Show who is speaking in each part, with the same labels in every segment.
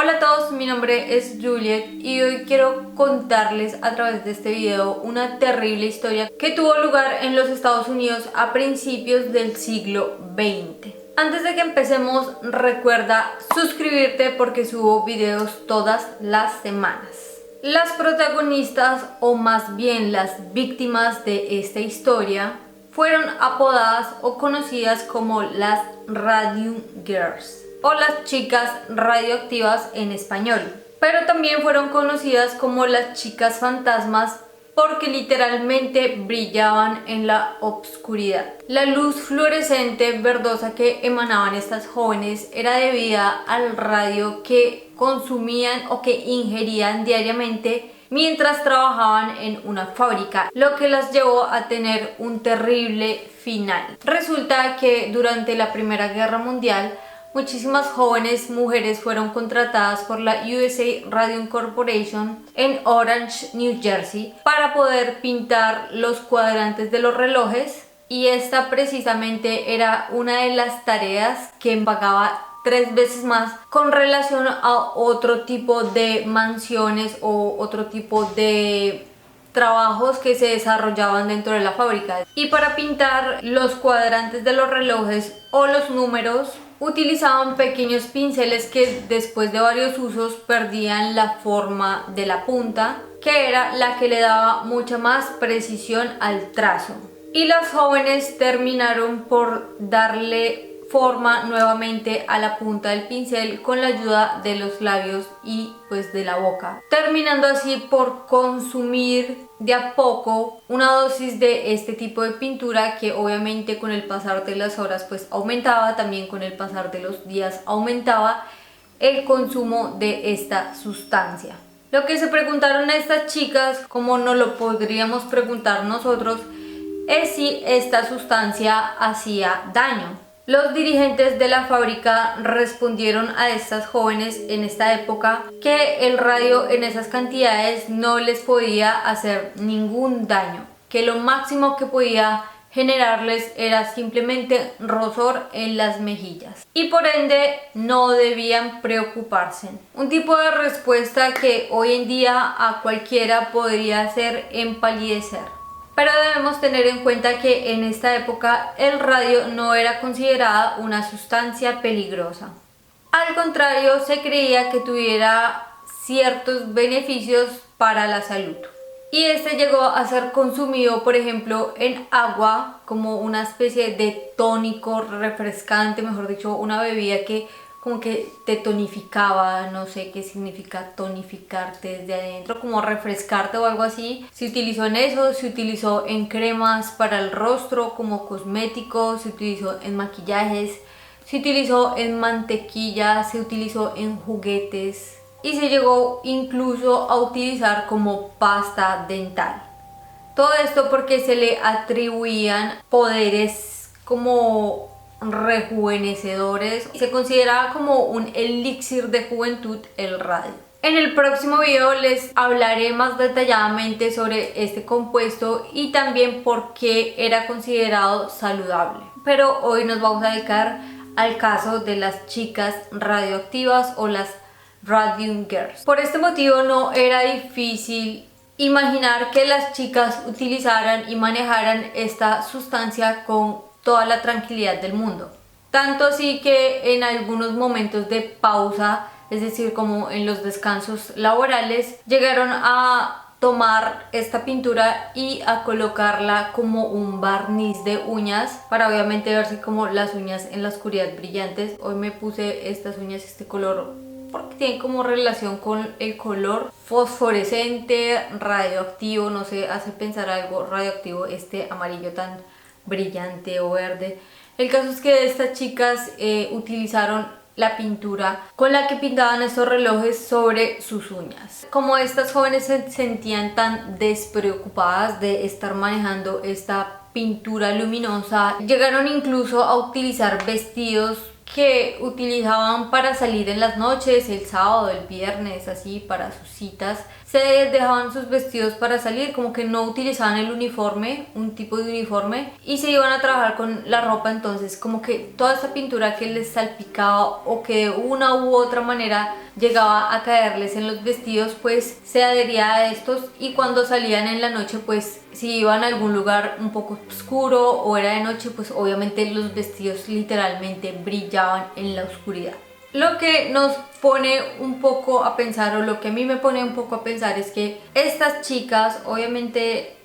Speaker 1: Hola a todos, mi nombre es Juliet y hoy quiero contarles a través de este video una terrible historia que tuvo lugar en los Estados Unidos a principios del siglo XX. Antes de que empecemos, recuerda suscribirte porque subo videos todas las semanas. Las protagonistas, o más bien las víctimas de esta historia, fueron apodadas o conocidas como las Radium Girls, o las chicas radioactivas en español, pero también fueron conocidas como las chicas fantasmas porque literalmente brillaban en la oscuridad. La luz fluorescente verdosa que emanaban estas jóvenes era debida al radio que consumían o que ingerían diariamente mientras trabajaban en una fábrica, lo que las llevó a tener un terrible final. Resulta que durante la Primera Guerra Mundial muchísimas jóvenes mujeres fueron contratadas por la USA Radium Corporation en Orange, New Jersey, para poder pintar los cuadrantes de los relojes, y esta precisamente era una de las tareas que pagaba 3 veces más con relación a otro tipo de mansiones o otro tipo de trabajos que se desarrollaban dentro de la fábrica. Y para pintar los cuadrantes de los relojes o los números utilizaban pequeños pinceles que después de varios usos perdían la forma de la punta, que era la que le daba mucha más precisión al trazo. Y las jóvenes terminaron por darle forma nuevamente a la punta del pincel con la ayuda de los labios y pues de la boca, terminando así por consumir de a poco una dosis de este tipo de pintura que obviamente con el pasar de las horas pues aumentaba, también con el pasar de los días aumentaba el consumo de esta sustancia. Lo que se preguntaron a estas chicas, como no lo podríamos preguntar nosotros, es si esta sustancia hacía daño. Los dirigentes de la fábrica respondieron a estas jóvenes en esta época que el radio en esas cantidades no les podía hacer ningún daño, que lo máximo que podía generarles era simplemente rozor en las mejillas y por ende no debían preocuparse. Un tipo de respuesta que hoy en día a cualquiera podría hacer empalidecer. Pero debemos tener en cuenta que en esta época el radio no era considerada una sustancia peligrosa. Al contrario, se creía que tuviera ciertos beneficios para la salud. Y este llegó a ser consumido, por ejemplo, en agua como una especie de tónico refrescante, mejor dicho, una bebida que como que te tonificaba, no sé qué significa tonificarte desde adentro, como refrescarte o algo así. Se utilizó en eso, se utilizó en cremas para el rostro como cosméticos, se utilizó en maquillajes, se utilizó en mantequilla, se utilizó en juguetes y se llegó incluso a utilizar como pasta dental. Todo esto porque se le atribuían poderes como rejuvenecedores. Se consideraba como un elixir de juventud el radio. En el próximo video les hablaré más detalladamente sobre este compuesto y también por qué era considerado saludable. Pero hoy nos vamos a dedicar al caso de las chicas radioactivas o las Radium Girls. Por este motivo no era difícil imaginar que las chicas utilizaran y manejaran esta sustancia con toda la tranquilidad del mundo. Tanto así que en algunos momentos de pausa, es decir, como en los descansos laborales, llegaron a tomar esta pintura y a colocarla como un barniz de uñas para obviamente verse como las uñas en la oscuridad brillantes. Hoy me puse estas uñas este color porque tienen como relación con el color fosforescente, radioactivo, no sé, hace pensar algo radioactivo este amarillo tan brillante o verde. El caso es que estas chicas utilizaron la pintura con la que pintaban estos relojes sobre sus uñas. Como estas jóvenes se sentían tan despreocupadas de estar manejando esta pintura luminosa, llegaron incluso a utilizar vestidos que utilizaban para salir en las noches, el sábado, el viernes, así para sus citas. Se dejaban sus vestidos para salir, como que no utilizaban el uniforme, un tipo de uniforme, y se iban a trabajar con la ropa. Entonces como que toda esta pintura que les salpicaba o que de una u otra manera llegaba a caerles en los vestidos, pues se adhería a estos, y cuando salían en la noche, pues si iban a algún lugar un poco oscuro o era de noche, pues obviamente los vestidos literalmente brillaban en la oscuridad. Lo que nos pone un poco a pensar, o lo que a mí me pone un poco a pensar, es que estas chicas obviamente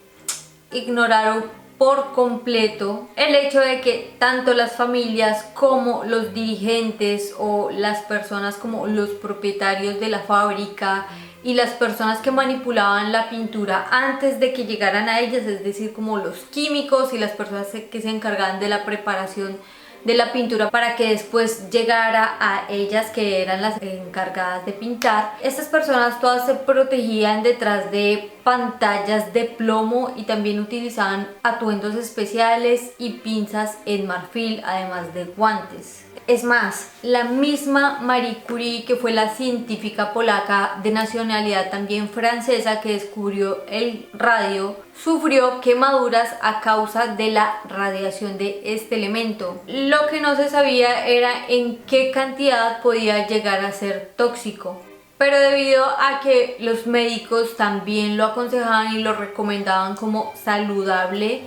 Speaker 1: ignoraron por completo el hecho de que tanto las familias como los dirigentes o las personas como los propietarios de la fábrica y las personas que manipulaban la pintura antes de que llegaran a ellas, es decir, como los químicos y las personas que se encargaban de la preparación de la pintura para que después llegara a ellas, que eran las encargadas de pintar. Estas personas todas se protegían detrás de pantallas de plomo y también utilizaban atuendos especiales y pinzas en marfil, además de guantes. Es más, la misma Marie Curie, que fue la científica polaca de nacionalidad también francesa que descubrió el radio, sufrió quemaduras a causa de la radiación de este elemento. Lo que no se sabía era en qué cantidad podía llegar a ser tóxico. Pero debido a que los médicos también lo aconsejaban y lo recomendaban como saludable,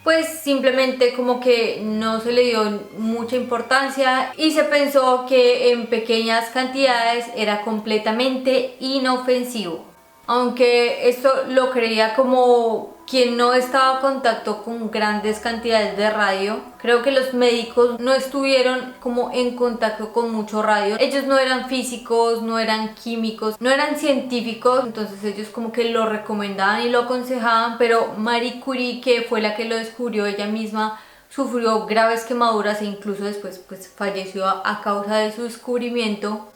Speaker 1: pues simplemente como que no se le dio mucha importancia y se pensó que en pequeñas cantidades era completamente inofensivo. Aunque esto lo creía como quien no estaba en contacto con grandes cantidades de radio. Creo que los médicos no estuvieron como en contacto con mucho radio. Ellos no eran físicos, no eran químicos, no eran científicos, entonces ellos como que lo recomendaban y lo aconsejaban, pero Marie Curie, que fue la que lo descubrió ella misma, sufrió graves quemaduras e incluso después pues falleció a causa de su descubrimiento.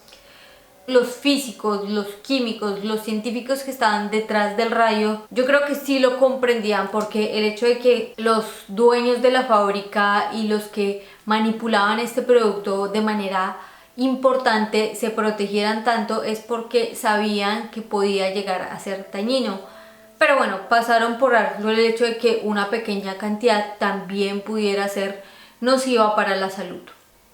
Speaker 1: Los físicos, los químicos, los científicos que estaban detrás del radio, yo creo que sí lo comprendían, porque el hecho de que los dueños de la fábrica y los que manipulaban este producto de manera importante se protegieran tanto es porque sabían que podía llegar a ser dañino. Pero bueno, pasaron por alto el hecho de que una pequeña cantidad también pudiera ser nociva para la salud.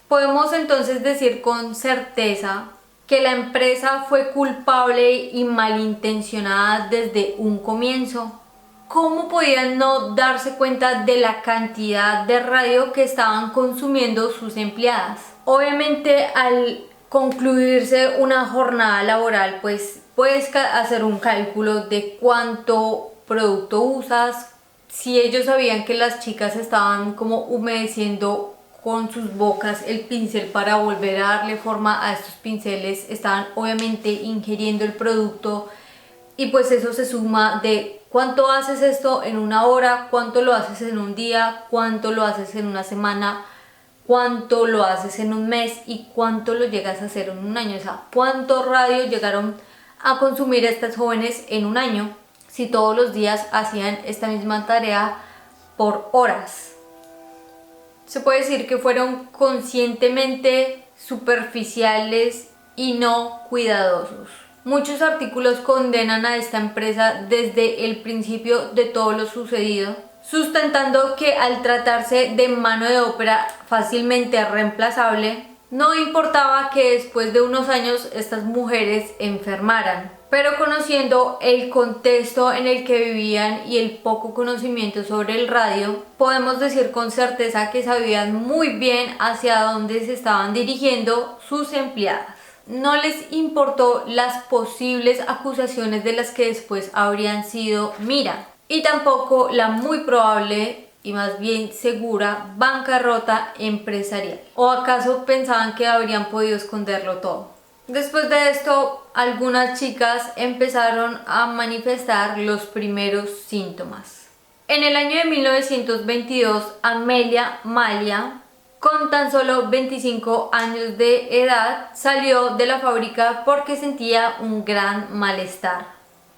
Speaker 1: Podemos entonces decir con certeza que la empresa fue culpable y malintencionada desde un comienzo. ¿Cómo podían no darse cuenta de la cantidad de radio que estaban consumiendo sus empleadas? Obviamente, al concluirse una jornada laboral, pues puedes hacer un cálculo de cuánto producto usas. Si ellos sabían que las chicas estaban como humedeciendo con sus bocas el pincel para volver a darle forma a estos pinceles, estaban obviamente ingiriendo el producto, y pues eso se suma de cuánto haces esto en una hora, cuánto lo haces en un día, cuánto lo haces en una semana, cuánto lo haces en un mes y cuánto lo llegas a hacer en un año. O sea, cuánto radio llegaron a consumir estas jóvenes en un año si todos los días hacían esta misma tarea por horas. Se puede decir que fueron conscientemente superficiales y no cuidadosos. Muchos artículos condenan a esta empresa desde el principio de todo lo sucedido, sustentando que al tratarse de mano de obra fácilmente reemplazable, no importaba que después de unos años estas mujeres enfermaran. Pero conociendo el contexto en el que vivían y el poco conocimiento sobre el radio, podemos decir con certeza que sabían muy bien hacia dónde se estaban dirigiendo sus empleadas. No les importó las posibles acusaciones de las que después habrían sido mira, y tampoco la muy probable y más bien segura bancarrota empresarial. ¿O acaso pensaban que habrían podido esconderlo todo? Después de esto, algunas chicas empezaron a manifestar los primeros síntomas. En el año de 1922, Amelia Malia, con tan solo 25 años de edad, salió de la fábrica porque sentía un gran malestar.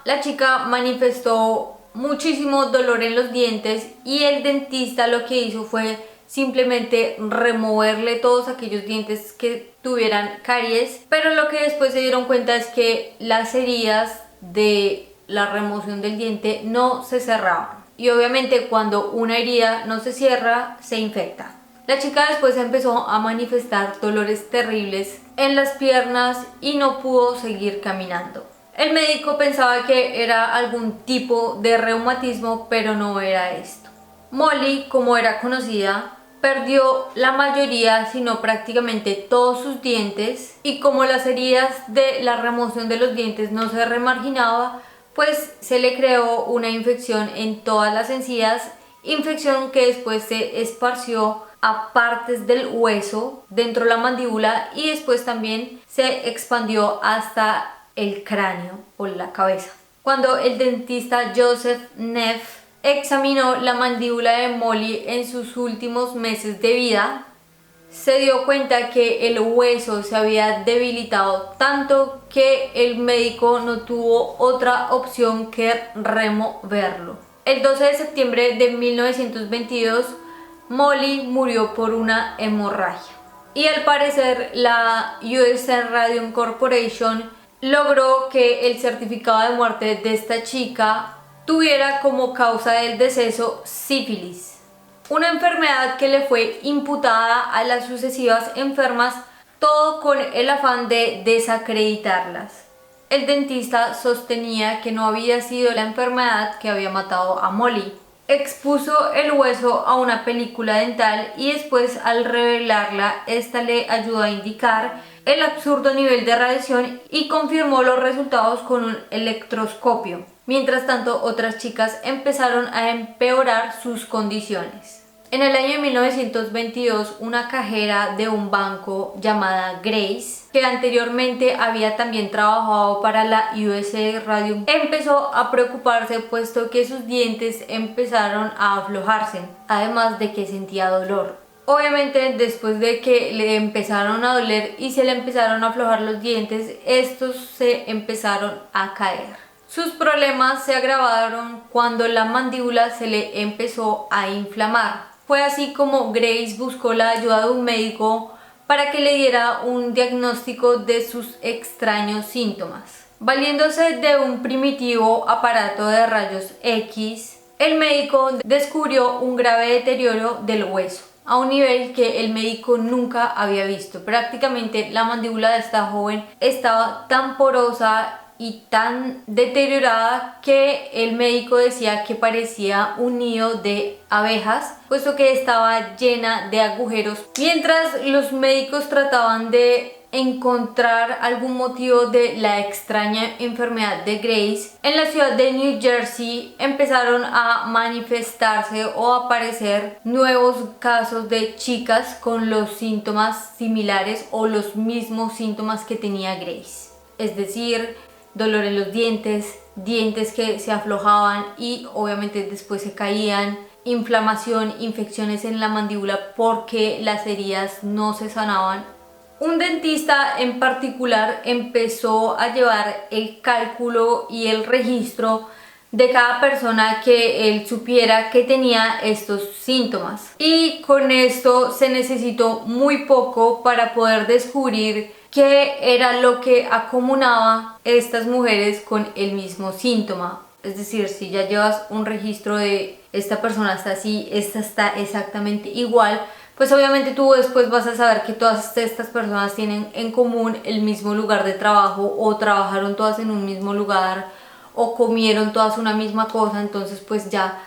Speaker 1: La chica manifestó muchísimo dolor en los dientes y el dentista lo que hizo fue simplemente removerle todos aquellos dientes que tuvieran caries, pero lo que después se dieron cuenta es que las heridas de la remoción del diente no se cerraban, y obviamente cuando una herida no se cierra, se infecta. La chica después empezó a manifestar dolores terribles en las piernas y no pudo seguir caminando. El médico pensaba que era algún tipo de reumatismo, pero no era esto. Molly, como era conocida, perdió la mayoría, si no prácticamente todos sus dientes, y como las heridas de la remoción de los dientes no se remarginaba, pues se le creó una infección en todas las encías, infección que después se esparció a partes del hueso dentro de la mandíbula y después también se expandió hasta el cráneo o la cabeza. Cuando el dentista Joseph Neff examinó la mandíbula de Molly en sus últimos meses de vida, se dio cuenta que el hueso se había debilitado tanto que el médico no tuvo otra opción que removerlo. El 12 de septiembre de 1922, Molly murió por una hemorragia. Y al parecer la USA Radium Corporation logró que el certificado de muerte de esta chica tuviera como causa del deceso sífilis, una enfermedad que le fue imputada a las sucesivas enfermas, todo con el afán de desacreditarlas. El dentista sostenía que no había sido la enfermedad que había matado a Molly. Expuso el hueso a una película dental y después, al revelarla, esta le ayudó a indicar el absurdo nivel de radiación y confirmó los resultados con un electroscopio. Mientras tanto, otras chicas empezaron a empeorar sus condiciones. En el año de 1922, una cajera de un banco llamada Grace, que anteriormente había también trabajado para la USA Radium, empezó a preocuparse puesto que sus dientes empezaron a aflojarse, además de que sentía dolor. Obviamente, después de que le empezaron a doler y se le empezaron a aflojar los dientes, estos se empezaron a caer. Sus problemas se agravaron cuando la mandíbula se le empezó a inflamar. Fue así como Grace buscó la ayuda de un médico para que le diera un diagnóstico de sus extraños síntomas. Valiéndose de un primitivo aparato de rayos X, el médico descubrió un grave deterioro del hueso, a un nivel que el médico nunca había visto. Prácticamente la mandíbula de esta joven estaba tan porosa y tan deteriorada que el médico decía que parecía un nido de abejas, puesto que estaba llena de agujeros. Mientras los médicos trataban de encontrar algún motivo de la extraña enfermedad de Grace, en la ciudad de New Jersey empezaron a manifestarse o a aparecer nuevos casos de chicas con los síntomas similares o los mismos síntomas que tenía Grace, es decir, dolor en los dientes, dientes que se aflojaban y obviamente después se caían, inflamación, infecciones en la mandíbula porque las heridas no se sanaban. Un dentista en particular empezó a llevar el cálculo y el registro de cada persona que él supiera que tenía estos síntomas, y con esto se necesitó muy poco para poder descubrir qué era lo que acomodaba estas mujeres con el mismo síntoma. Es decir, si ya llevas un registro de esta persona está así, esta está exactamente igual, pues obviamente tú después vas a saber que todas estas personas tienen en común el mismo lugar de trabajo, o trabajaron todas en un mismo lugar, o comieron todas una misma cosa. Entonces pues ya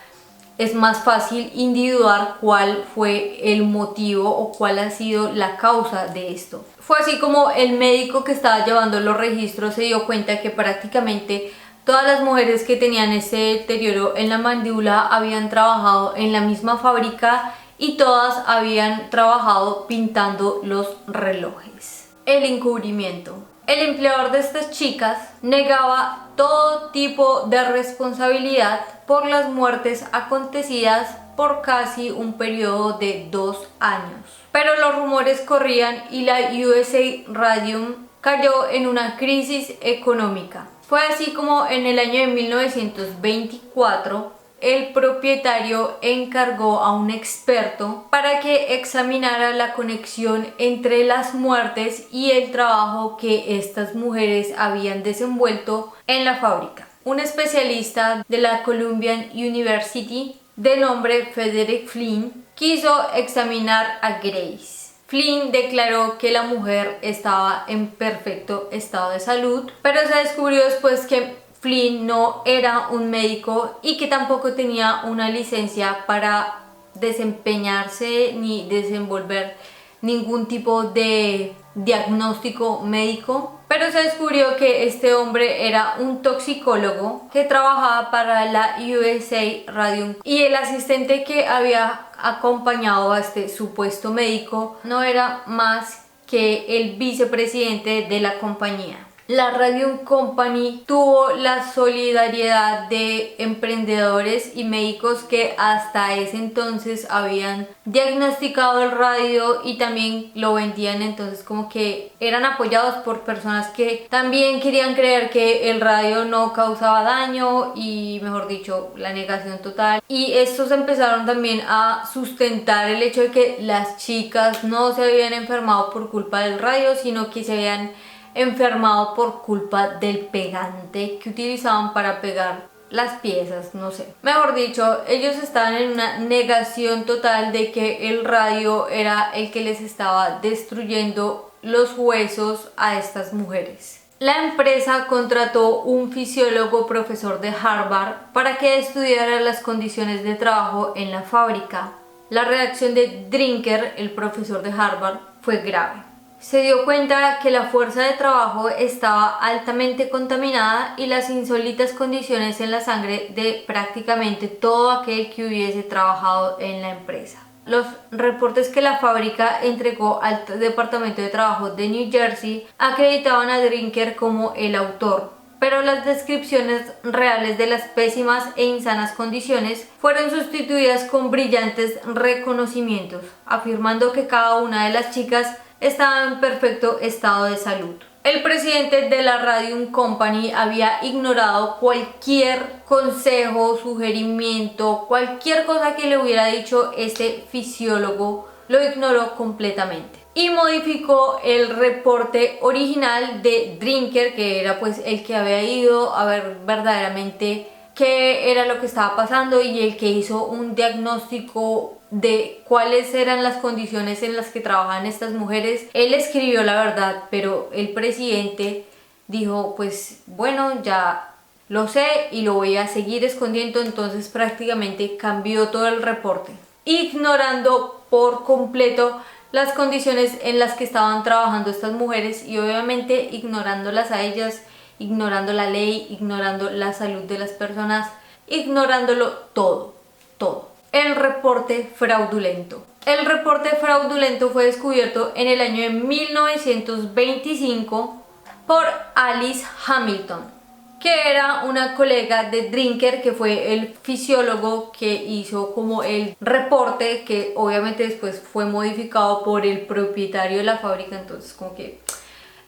Speaker 1: es más fácil individuar cuál fue el motivo o cuál ha sido la causa de esto. Fue así como el médico que estaba llevando los registros se dio cuenta que prácticamente todas las mujeres que tenían ese deterioro en la mandíbula habían trabajado en la misma fábrica y todas habían trabajado pintando los relojes. El encubrimiento. El empleador de estas chicas negaba todo tipo de responsabilidad por las muertes acontecidas por casi un periodo de 2 años. Pero los rumores corrían y la USA Radium cayó en una crisis económica. Fue así como en el año de 1924 el propietario encargó a un experto para que examinara la conexión entre las muertes y el trabajo que estas mujeres habían desenvuelto en la fábrica. Un especialista de la Columbian University de nombre Frederick Flynn quiso examinar a Grace. Flynn declaró que la mujer estaba en perfecto estado de salud, pero se descubrió después que Flynn no era un médico y que tampoco tenía una licencia para desempeñarse ni desenvolver ningún tipo de diagnóstico médico, pero se descubrió que este hombre era un toxicólogo que trabajaba para la USA Radium y el asistente que había acompañado a este supuesto médico no era más que el vicepresidente de la compañía. La Radium Company tuvo la solidaridad de emprendedores y médicos que hasta ese entonces habían diagnosticado el radio y también lo vendían, entonces como que eran apoyados por personas que también querían creer que el radio no causaba daño y, mejor dicho, la negación total. Y estos empezaron también a sustentar el hecho de que las chicas no se habían enfermado por culpa del radio, sino que se habían enfermado por culpa del pegante que utilizaban para pegar las piezas, no sé. Mejor dicho, ellos estaban en una negación total de que el radio era el que les estaba destruyendo los huesos a estas mujeres. La empresa contrató un fisiólogo profesor de Harvard para que estudiara las condiciones de trabajo en la fábrica. La reacción de Drinker, el profesor de Harvard, fue grave. Se dio cuenta que la fuerza de trabajo estaba altamente contaminada y las insólitas condiciones en la sangre de prácticamente todo aquel que hubiese trabajado en la empresa. Los reportes que la fábrica entregó al Departamento de Trabajo de New Jersey acreditaban a Drinker como el autor, pero las descripciones reales de las pésimas e insanas condiciones fueron sustituidas con brillantes reconocimientos, afirmando que cada una de las chicas estaba en perfecto estado de salud. El presidente de la Radium Company había ignorado cualquier consejo, sugerimiento, cualquier cosa que le hubiera dicho este fisiólogo, lo ignoró completamente y modificó el reporte original de Drinker, que era pues el que había ido a ver verdaderamente qué era lo que estaba pasando y el que hizo un diagnóstico de cuáles eran las condiciones en las que trabajaban estas mujeres. Él escribió la verdad, pero el presidente dijo, pues bueno, ya lo sé y lo voy a seguir escondiendo, entonces prácticamente cambió todo el reporte, ignorando por completo las condiciones en las que estaban trabajando estas mujeres y obviamente ignorándolas a ellas, ignorando la ley, ignorando la salud de las personas, ignorándolo todo, todo. El reporte fraudulento. El reporte fraudulento fue descubierto en el año de 1925 por Alice Hamilton, que era una colega de Drinker, que fue el fisiólogo que hizo como el reporte, que obviamente después fue modificado por el propietario de la fábrica. Entonces como que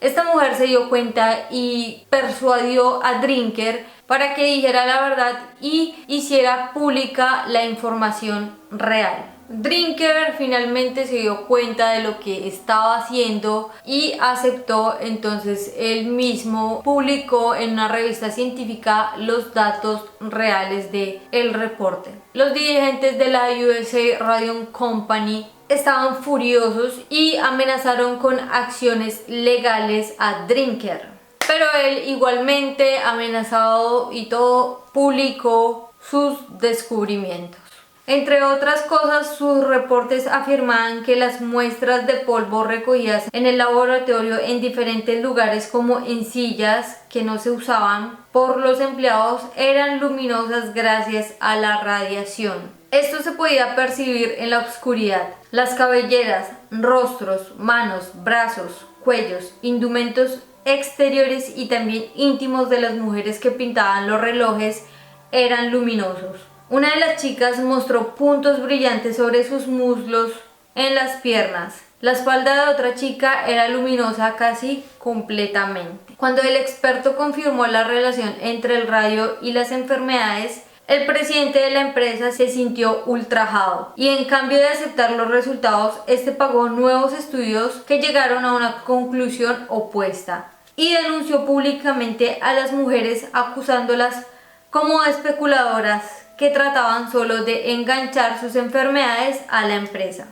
Speaker 1: esta mujer se dio cuenta y persuadió a Drinker para que dijera la verdad y hiciera pública la información real. Drinker finalmente se dio cuenta de lo que estaba haciendo y aceptó, entonces él mismo publicó en una revista científica los datos reales del reporte. Los dirigentes de la USA Radium Company estaban furiosos y amenazaron con acciones legales a Drinker, pero él igualmente, amenazado y todo, publicó sus descubrimientos. Entre otras cosas, sus reportes afirmaban que las muestras de polvo recogidas en el laboratorio en diferentes lugares, como en sillas que no se usaban por los empleados, eran luminosas gracias a la radiación. Esto se podía percibir en la oscuridad. Las cabelleras, rostros, manos, brazos, cuellos, indumentos exteriores y también íntimos de las mujeres que pintaban los relojes eran luminosos. Una de las chicas mostró puntos brillantes sobre sus muslos en las piernas. La espalda de otra chica era luminosa casi completamente. Cuando el experto confirmó la relación entre el radio y las enfermedades, El presidente de la empresa se sintió ultrajado y en cambio de aceptar los resultados, pagó nuevos estudios que llegaron a una conclusión opuesta y denunció públicamente a las mujeres acusándolas como especuladoras que trataban solo de enganchar sus enfermedades a la empresa.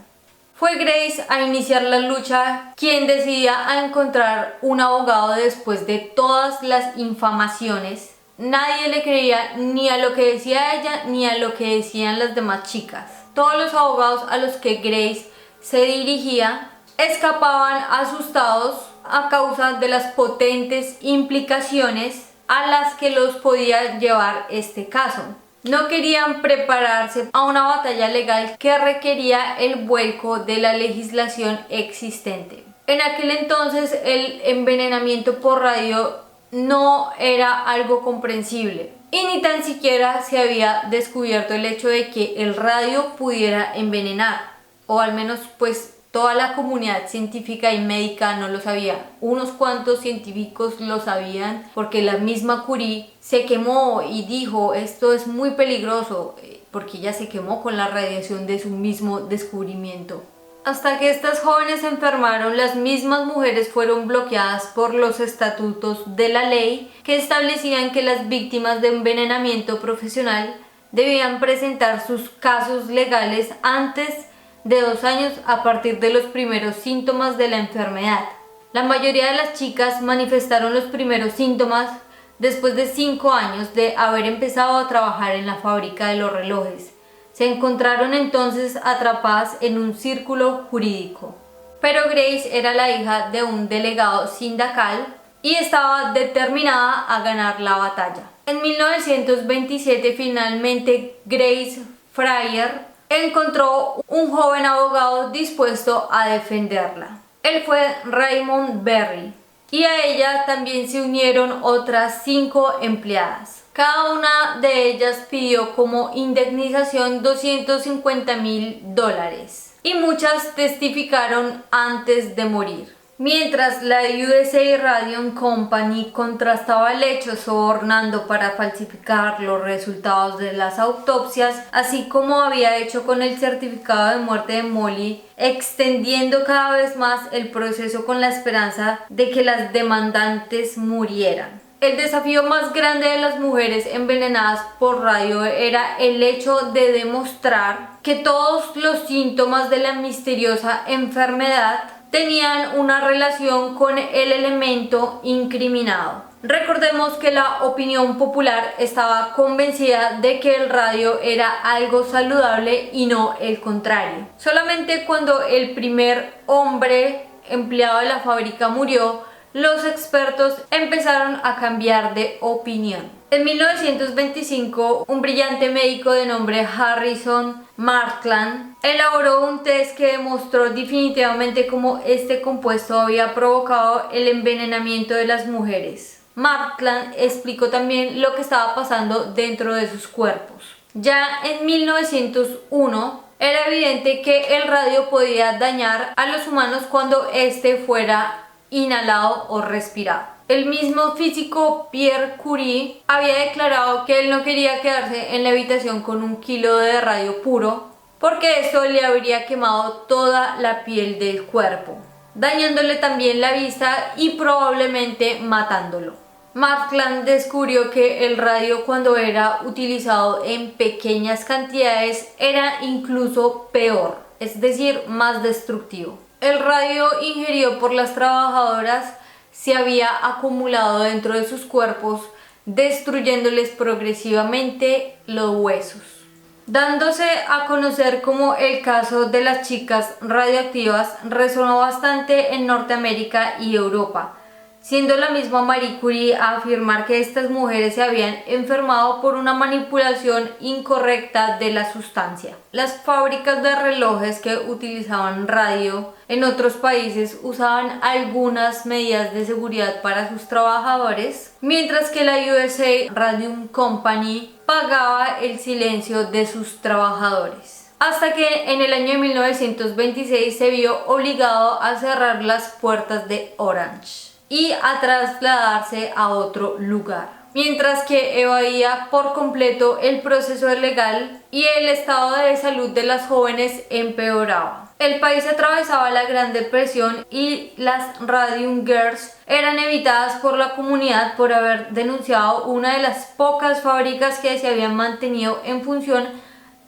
Speaker 1: Fue Grace a iniciar la lucha quien decidía a encontrar un abogado después de todas las infamaciones. Nadie le creía ni a lo que decía ella ni a lo que decían las demás chicas. Todos los abogados a los que Grace se dirigía escapaban asustados a causa de las potentes implicaciones a las que los podía llevar este caso. No querían prepararse a una batalla legal que requería el vuelco de la legislación existente. En aquel entonces el envenenamiento por radio no era algo comprensible y ni tan siquiera se había descubierto el hecho de que el radio pudiera envenenar, o al menos pues toda la comunidad científica y médica no lo sabía. Unos cuantos científicos lo sabían porque la misma Curie se quemó y dijo esto es muy peligroso porque ella se quemó con la radiación de su mismo descubrimiento. Hasta que estas jóvenes se enfermaron, las mismas mujeres fueron bloqueadas por los estatutos de la ley que establecían que las víctimas de envenenamiento profesional debían presentar sus casos legales antes de 2 años a partir de los primeros síntomas de la enfermedad. La mayoría de las chicas manifestaron los primeros síntomas después de 5 años de haber empezado a trabajar en la fábrica de los relojes. Se encontraron entonces atrapadas en un círculo jurídico. Pero Grace era la hija de un delegado sindical y estaba determinada a ganar la batalla. En 1927 finalmente Grace Fryer encontró un joven abogado dispuesto a defenderla. Él fue Raymond Berry y a ella también se unieron otras 5 empleadas. Cada una de ellas pidió como indemnización $250,000 y muchas testificaron antes de morir. Mientras la USA Radio Company contrastaba el hecho sobornando para falsificar los resultados de las autopsias, así como había hecho con el certificado de muerte de Molly, extendiendo cada vez más el proceso con la esperanza de que las demandantes murieran. El desafío más grande de las mujeres envenenadas por radio era el hecho de demostrar que todos los síntomas de la misteriosa enfermedad tenían una relación con el elemento incriminado. Recordemos que la opinión popular estaba convencida de que el radio era algo saludable y no el contrario. Solamente cuando el primer hombre empleado de la fábrica murió, los expertos empezaron a cambiar de opinión. En 1925, un brillante médico de nombre Harrison Markland elaboró un test que demostró definitivamente cómo este compuesto había provocado el envenenamiento de las mujeres. Markland explicó también lo que estaba pasando dentro de sus cuerpos. Ya en 1901, era evidente que el radio podía dañar a los humanos cuando este fuera inhalado o respirado. El mismo físico Pierre Curie había declarado que él no quería quedarse en la habitación con 1 kilo de radio puro porque esto le habría quemado toda la piel del cuerpo, dañándole también la vista y probablemente matándolo. Markland descubrió que el radio, cuando era utilizado en pequeñas cantidades, era incluso peor, es decir, más destructivo. El radio ingerido por las trabajadoras se había acumulado dentro de sus cuerpos, destruyéndoles progresivamente los huesos, dándose a conocer como el caso de las chicas radioactivas resonó bastante en Norteamérica y Europa, siendo la misma Marie Curie a afirmar que estas mujeres se habían enfermado por una manipulación incorrecta de la sustancia. Las fábricas de relojes que utilizaban radio en otros países usaban algunas medidas de seguridad para sus trabajadores, mientras que la USA Radio Company pagaba el silencio de sus trabajadores. Hasta que en el año de 1926 se vio obligado a cerrar las puertas de Orange. y a trasladarse a otro lugar, mientras que evadía por completo el proceso legal y el estado de salud de las jóvenes empeoraba. El país atravesaba la Gran Depresión y las Radium Girls eran evitadas por la comunidad por haber denunciado una de las pocas fábricas que se habían mantenido en función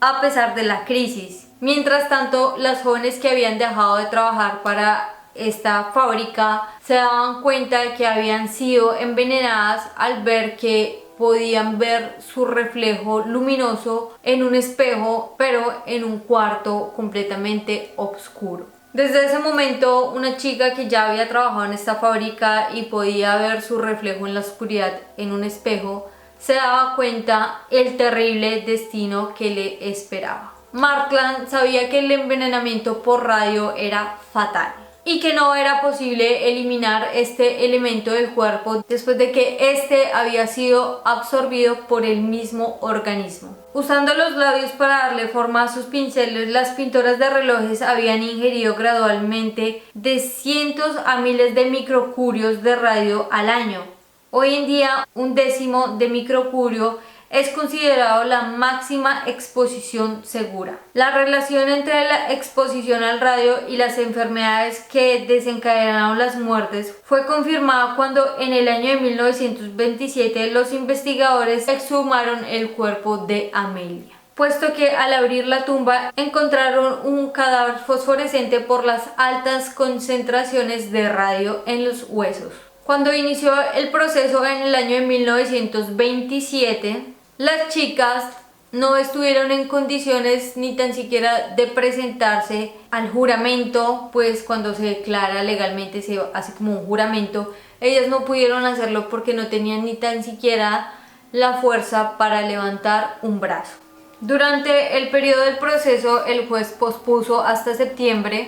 Speaker 1: a pesar de la crisis. Mientras tanto, las jóvenes que habían dejado de trabajar para esta fábrica se daban cuenta de que habían sido envenenadas al ver que podían ver su reflejo luminoso en un espejo, pero en un cuarto completamente oscuro. Desde ese momento, una chica que ya había trabajado en esta fábrica y podía ver su reflejo en la oscuridad en un espejo, se daba cuenta el terrible destino que le esperaba. Markland sabía que el envenenamiento por radio era fatal y que no era posible eliminar este elemento del cuerpo después de que este había sido absorbido por el mismo organismo. Usando los labios para darle forma a sus pinceles, las pintoras de relojes habían ingerido gradualmente de cientos a miles de microcurios de radio al año. Hoy en día, 1/10 de microcurio es considerado la máxima exposición segura. La relación entre la exposición al radio y las enfermedades que desencadenaron las muertes fue confirmada cuando en el año de 1927 los investigadores exhumaron el cuerpo de Amelia, puesto que al abrir la tumba encontraron un cadáver fosforescente por las altas concentraciones de radio en los huesos. Cuando inició el proceso en el año de 1927, las chicas no estuvieron en condiciones ni tan siquiera de presentarse al juramento, pues cuando se declara legalmente se hace como un juramento. Ellas no pudieron hacerlo porque no tenían ni tan siquiera la fuerza para levantar un brazo. Durante el periodo del proceso, el juez pospuso hasta septiembre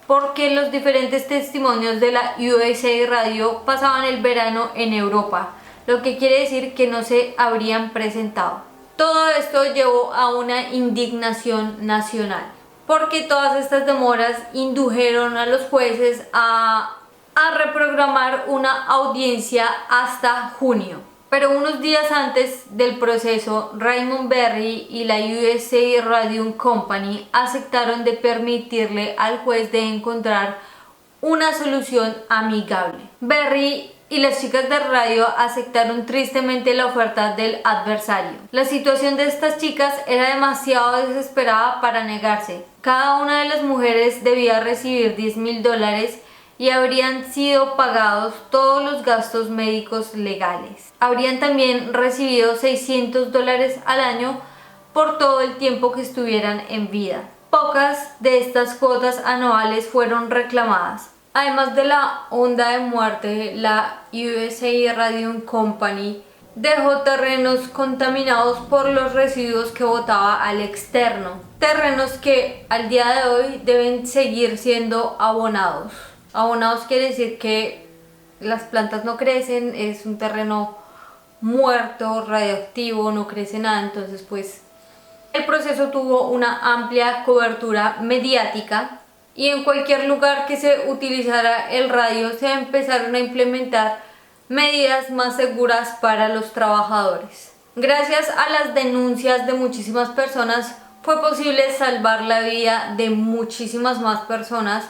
Speaker 1: porque los diferentes testimonios de la USA Radio pasaban el verano en Europa, lo que quiere decir que no se habrían presentado. Todo esto llevó a una indignación nacional, porque todas estas demoras indujeron a los jueces a reprogramar una audiencia hasta junio. Pero unos días antes del proceso, Raymond Berry y la USA Radio Company aceptaron de permitirle al juez de encontrar una solución amigable. Berry y las chicas de radio aceptaron tristemente la oferta del adversario. La situación de estas chicas era demasiado desesperada para negarse. Cada una de las mujeres debía recibir $10,000 y habrían sido pagados todos los gastos médicos legales. Habrían también recibido $600 al año por todo el tiempo que estuvieran en vida. Pocas de estas cuotas anuales fueron reclamadas. Además de la onda de muerte, la USA Radio Company dejó terrenos contaminados por los residuos que botaba al externo. Terrenos que al día de hoy deben seguir siendo abonados. Abonados quiere decir que las plantas no crecen, es un terreno muerto, radioactivo, no crece nada. Entonces pues el proceso tuvo una amplia cobertura mediática. Y en cualquier lugar que se utilizara el radio se empezaron a implementar medidas más seguras para los trabajadores. Gracias a las denuncias de muchísimas personas fue posible salvar la vida de muchísimas más personas,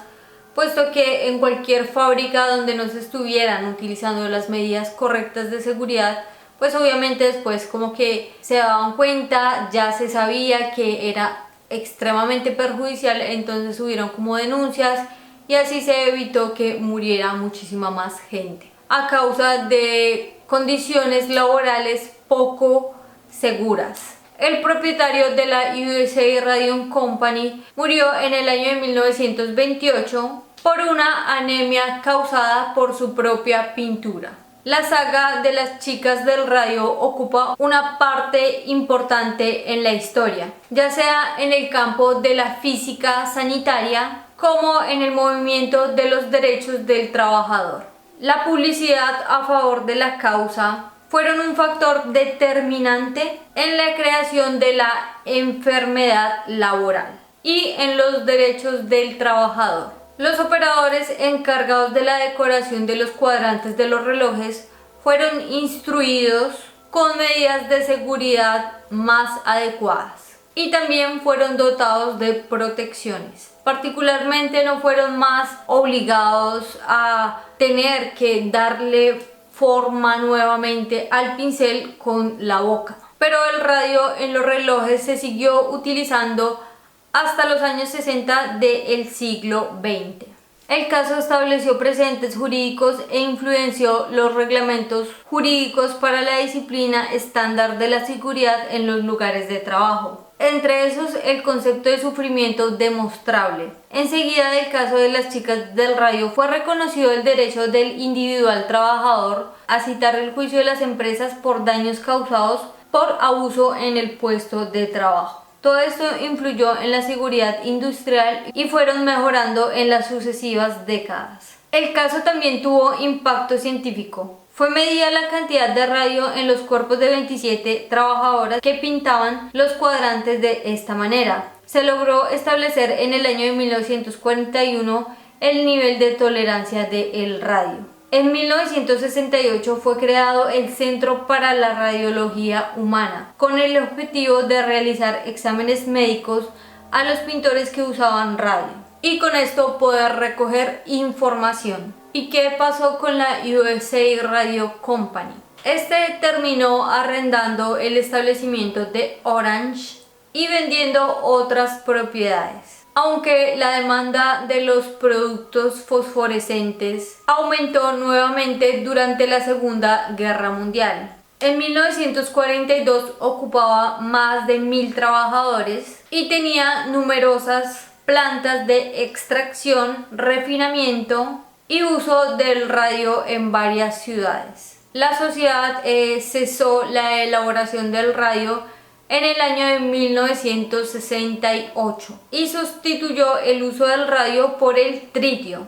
Speaker 1: puesto que en cualquier fábrica donde no se estuvieran utilizando las medidas correctas de seguridad, pues obviamente después como que se daban cuenta, ya se sabía que era extremadamente perjudicial, entonces hubieron como denuncias y así se evitó que muriera muchísima más gente a causa de condiciones laborales poco seguras. El propietario de la USA Radio Company murió en el año de 1928 por una anemia causada por su propia pintura. La saga de las chicas del radio ocupa una parte importante en la historia, ya sea en el campo de la física sanitaria como en el movimiento de los derechos del trabajador. La publicidad a favor de la causa fueron un factor determinante en la creación de la enfermedad laboral y en los derechos del trabajador. Los operadores encargados de la decoración de los cuadrantes de los relojes fueron instruidos con medidas de seguridad más adecuadas y también fueron dotados de protecciones. Particularmente no fueron más obligados a tener que darle forma nuevamente al pincel con la boca. Pero el radio en los relojes se siguió utilizando hasta los años 60 del siglo XX. El caso estableció precedentes jurídicos e influenció los reglamentos jurídicos para la disciplina estándar de la seguridad en los lugares de trabajo. Entre esos, el concepto de sufrimiento demostrable. Enseguida del caso de las chicas del radio fue reconocido el derecho del individual trabajador a citar el juicio de las empresas por daños causados por abuso en el puesto de trabajo. Todo esto influyó en la seguridad industrial y fueron mejorando en las sucesivas décadas. El caso también tuvo impacto científico. Fue medida la cantidad de radio en los cuerpos de 27 trabajadoras que pintaban los cuadrantes de esta manera. Se logró establecer en el año de 1941 el nivel de tolerancia del radio. En 1968 fue creado el Centro para la Radiología Humana, con el objetivo de realizar exámenes médicos a los pintores que usaban radio y con esto poder recoger información. ¿Y qué pasó con la USA Radio Company? Este terminó arrendando el establecimiento de Orange y vendiendo otras propiedades. Aunque la demanda de los productos fosforescentes aumentó nuevamente durante la Segunda Guerra Mundial. En 1942 ocupaba más de 1000 trabajadores y tenía numerosas plantas de extracción, refinamiento y uso del radio en varias ciudades. La sociedad cesó la elaboración del radio en el año de 1968 y sustituyó el uso del radio por el tritio,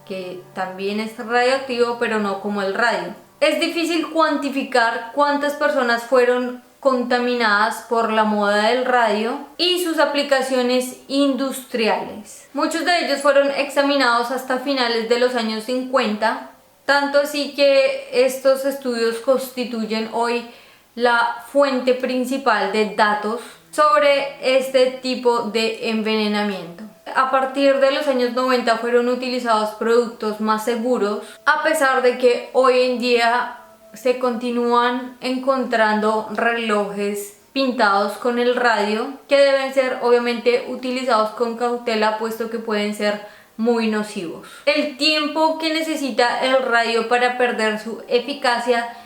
Speaker 1: que también es radioactivo pero no como el radio. Es difícil cuantificar cuántas personas fueron contaminadas por la moda del radio y sus aplicaciones industriales. Muchos de ellos fueron examinados hasta finales de los años 50, tanto así que estos estudios constituyen hoy la fuente principal de datos sobre este tipo de envenenamiento. A partir de los años 90 fueron utilizados productos más seguros, a pesar de que hoy en día se continúan encontrando relojes pintados con el radio que deben ser obviamente utilizados con cautela, puesto que pueden ser muy nocivos. El tiempo que necesita el radio para perder su eficacia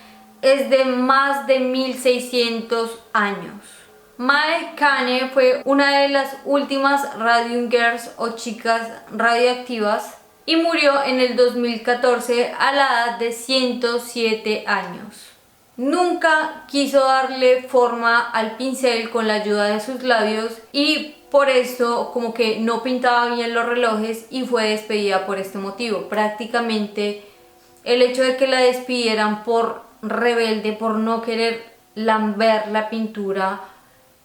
Speaker 1: es de más de 1600 años. Mae Kane fue una de las últimas Radium Girls o chicas radioactivas y murió en el 2014 a la edad de 107 años. Nunca quiso darle forma al pincel con la ayuda de sus labios y por eso como que no pintaba bien los relojes y fue despedida por este motivo. Prácticamente el hecho de que la despidieran por rebelde, por no querer lamber la pintura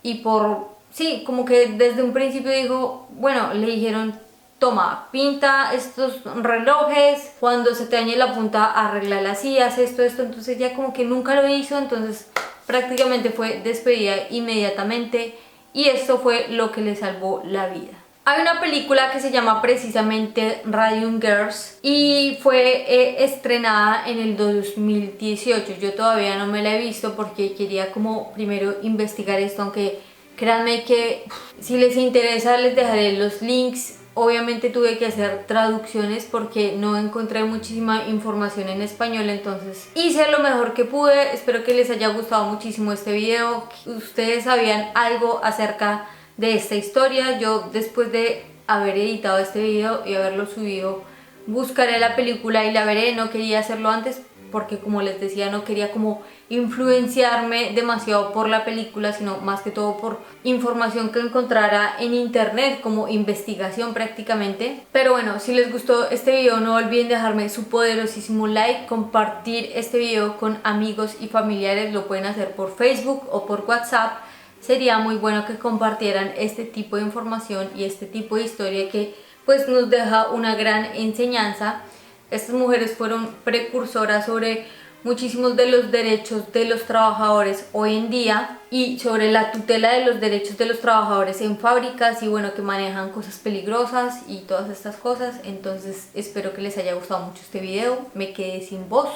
Speaker 1: y por, sí, como que desde un principio dijo, bueno, le dijeron, toma, pinta estos relojes, cuando se te dañe la punta arréglala así, haz esto, entonces ya como que nunca lo hizo, entonces prácticamente fue despedida inmediatamente y esto fue lo que le salvó la vida. Hay una película que se llama precisamente Radium Girls y fue estrenada en el 2018. Yo todavía no me la he visto porque quería como primero investigar esto, aunque créanme que si les interesa les dejaré los links. Obviamente tuve que hacer traducciones porque no encontré muchísima información en español, entonces hice lo mejor que pude. Espero que les haya gustado muchísimo este video. Ustedes sabían algo acerca de esta historia. Yo después de haber editado este video y haberlo subido buscaré la película y la veré. No quería hacerlo antes porque, como les decía, no quería como influenciarme demasiado por la película, sino más que todo por información que encontrara en internet, como investigación prácticamente. Pero bueno, si les gustó este video no olviden dejarme su poderosísimo like, compartir este video con amigos y familiares, lo pueden hacer por Facebook o por WhatsApp. Sería muy bueno que compartieran este tipo de información y este tipo de historia que pues nos deja una gran enseñanza. Estas mujeres fueron precursoras sobre muchísimos de los derechos de los trabajadores hoy en día y sobre la tutela de los derechos de los trabajadores en fábricas y bueno, que manejan cosas peligrosas y todas estas cosas. Entonces espero que les haya gustado mucho este video. Me quedé sin voz,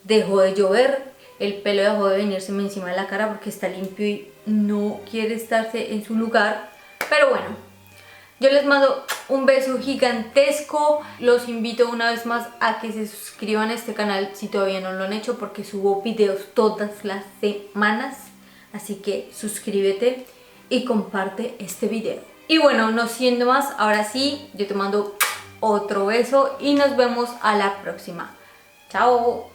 Speaker 1: dejó de llover, el pelo dejó de venirse encima de la cara porque está limpio y no quiere estarse en su lugar, pero bueno. Yo les mando un beso gigantesco, los invito una vez más a que se suscriban a este canal si todavía no lo han hecho porque subo videos todas las semanas, así que suscríbete y comparte este video. Y bueno, no siendo más, ahora sí, yo te mando otro beso y nos vemos a la próxima. Chao.